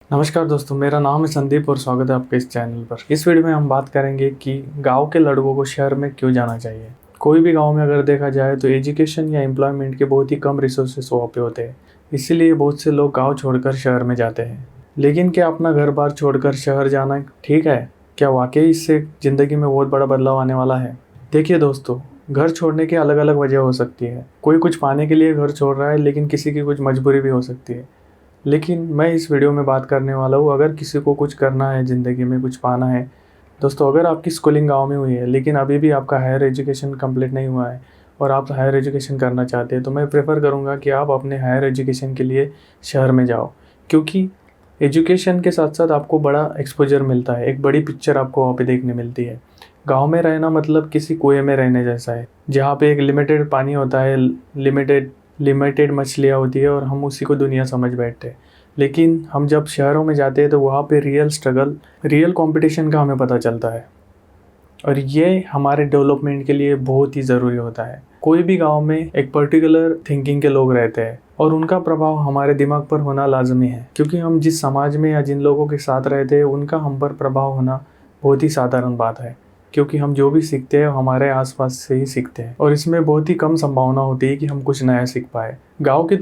नमस्कार दोस्तों, मेरा नाम है संदीप और स्वागत है आपके इस चैनल पर। इस वीडियो में हम बात करेंगे कि गांव के लड़कों को शहर में क्यों जाना चाहिए। कोई भी गांव में अगर देखा जाए तो एजुकेशन या एम्प्लॉयमेंट के बहुत ही कम रिसोर्सेस वहाँ पे होते हैं, इसीलिए बहुत से लोग गाँव छोड़कर शहर में जाते हैं। लेकिन क्या अपना घर बार छोड़कर शहर जाना ठीक है? क्या वाकई इससे ज़िंदगी में बहुत बड़ा बदलाव आने वाला है? देखिए दोस्तों, घर छोड़ने की अलग अलग वजह हो सकती है। कोई कुछ पाने के लिए घर छोड़ रहा है, लेकिन किसी की कुछ मजबूरी भी हो सकती है। लेकिन मैं इस वीडियो में बात करने वाला हूँ, अगर किसी को कुछ करना है ज़िंदगी में, कुछ पाना है। दोस्तों, अगर आपकी स्कूलिंग गांव में हुई है लेकिन अभी भी आपका हायर एजुकेशन कंप्लीट नहीं हुआ है और आप हायर एजुकेशन करना चाहते हैं, तो मैं प्रेफर करूँगा कि आप अपने हायर एजुकेशन के लिए शहर में जाओ। क्योंकि एजुकेशन के साथ साथ आपको बड़ा एक्सपोजर मिलता है, एक बड़ी पिक्चर आपको वहाँ पे देखने मिलती है। गांव में रहना मतलब किसी कुएं में रहने जैसा है, जहाँ पे एक लिमिटेड पानी होता है, लिमिटेड मछलियाँ होती है और हम उसी को दुनिया समझ बैठते हैं। लेकिन हम जब शहरों में जाते हैं तो वहाँ पे रियल स्ट्रगल, रियल कंपटीशन का हमें पता चलता है, और ये हमारे डेवलपमेंट के लिए बहुत ही ज़रूरी होता है। कोई भी गांव में एक पर्टिकुलर थिंकिंग के लोग रहते हैं और उनका प्रभाव हमारे दिमाग पर होना लाजमी है, क्योंकि हम जिस समाज में या जिन लोगों के साथ रहते हैं उनका हम पर प्रभाव होना बहुत ही साधारण बात है। क्योंकि हम जो भी सीखते हैं हमारे आसपास से ही सीखते हैं, और इसमें बहुत ही कम संभावना होती है कि हम कुछ नया सीख पाए। गांव की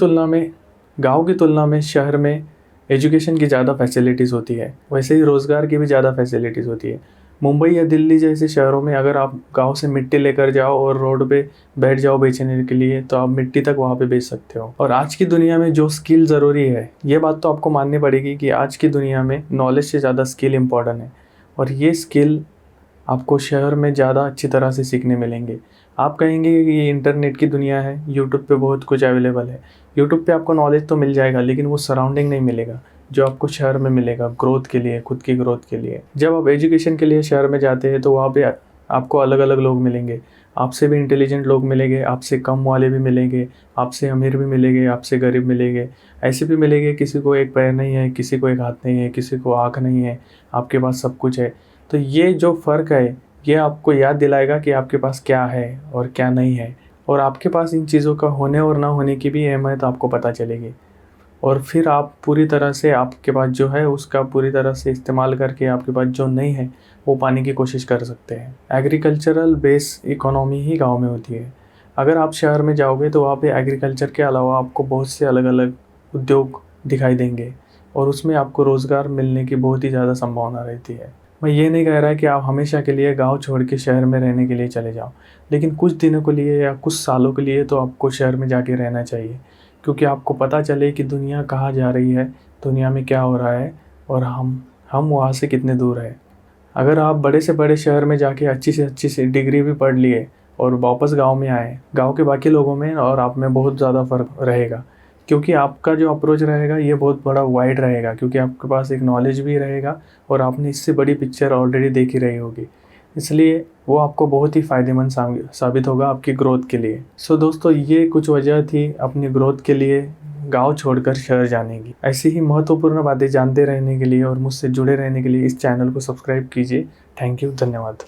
तुलना में शहर में एजुकेशन की ज़्यादा फैसिलिटीज़ होती है, वैसे ही रोज़गार की भी ज़्यादा फैसिलिटीज़ होती है। मुंबई या दिल्ली जैसे शहरों में अगर आप गांव से मिट्टी लेकर जाओ और रोड पे बैठ जाओ बेचने के लिए, तो आप मिट्टी तक वहाँ पे बेच सकते हो। और आज की दुनिया में जो स्किल ज़रूरी है, ये बात तो आपको माननी पड़ेगी कि आज की दुनिया में नॉलेज से ज़्यादा स्किल इम्पॉर्टेंट है, और ये स्किल आपको शहर में ज़्यादा अच्छी तरह से सीखने मिलेंगे। आप कहेंगे कि ये इंटरनेट की दुनिया है, यूट्यूब पे बहुत कुछ अवेलेबल है। यूट्यूब पे आपको नॉलेज तो मिल जाएगा, लेकिन वो सराउंडिंग नहीं मिलेगा जो आपको शहर में मिलेगा ग्रोथ के लिए, खुद की ग्रोथ के लिए। जब आप एजुकेशन के लिए शहर में जाते हैं तो वहाँ पे आपको अलग अलग लोग मिलेंगे। आपसे भी इंटेलिजेंट लोग मिलेंगे, आपसे कम वाले भी मिलेंगे, आपसे अमीर भी मिलेंगे, आपसे गरीब मिलेंगे, ऐसे भी मिलेंगे किसी को एक पैर नहीं है, किसी को एक हाथ नहीं है, किसी को आँख नहीं है, आपके पास सब कुछ है। तो ये जो फ़र्क है, ये आपको याद दिलाएगा कि आपके पास क्या है और क्या नहीं है, और आपके पास इन चीज़ों का होने और ना होने की भी अहमियत आपको पता चलेगी। और फिर आप पूरी तरह से, आपके पास जो है उसका पूरी तरह से इस्तेमाल करके आपके पास जो नहीं है वो पाने की कोशिश कर सकते हैं। एग्रीकल्चरल बेस इकोनॉमी ही गांव में होती है। अगर आप शहर में जाओगे तो वहाँ पे एग्रीकल्चर के अलावा आपको बहुत से अलग अलग उद्योग दिखाई देंगे, और उसमें आपको रोज़गार मिलने की बहुत ही ज़्यादा संभावना रहती है। मैं ये नहीं कह रहा कि आप हमेशा के लिए गांव छोड़ के शहर में रहने के लिए चले जाओ, लेकिन कुछ दिनों के लिए या कुछ सालों के लिए तो आपको शहर में जाके रहना चाहिए, क्योंकि आपको पता चले कि दुनिया कहाँ जा रही है, दुनिया में क्या हो रहा है, और हम वहाँ से कितने दूर है। अगर आप बड़े से बड़े शहर में जाके अच्छी से अच्छी सी डिग्री भी पढ़ लिए और वापस गांव में आए, गांव के बाकी लोगों में और आप में बहुत ज़्यादा फ़र्क रहेगा, क्योंकि आपका जो अप्रोच रहेगा ये बहुत बड़ा वाइड रहेगा, क्योंकि आपके पास एक नॉलेज भी रहेगा और आपने इससे बड़ी पिक्चर ऑलरेडी देख ही रही होगी। इसलिए वो आपको बहुत ही फ़ायदेमंद साबित होगा आपकी ग्रोथ के लिए। सो दोस्तों, ये कुछ वजह थी अपनी ग्रोथ के लिए गांव छोड़कर शहर जाने की। ऐसी ही महत्वपूर्ण बातें जानते रहने के लिए और मुझसे जुड़े रहने के लिए इस चैनल को सब्सक्राइब कीजिए। थैंक यू, धन्यवाद।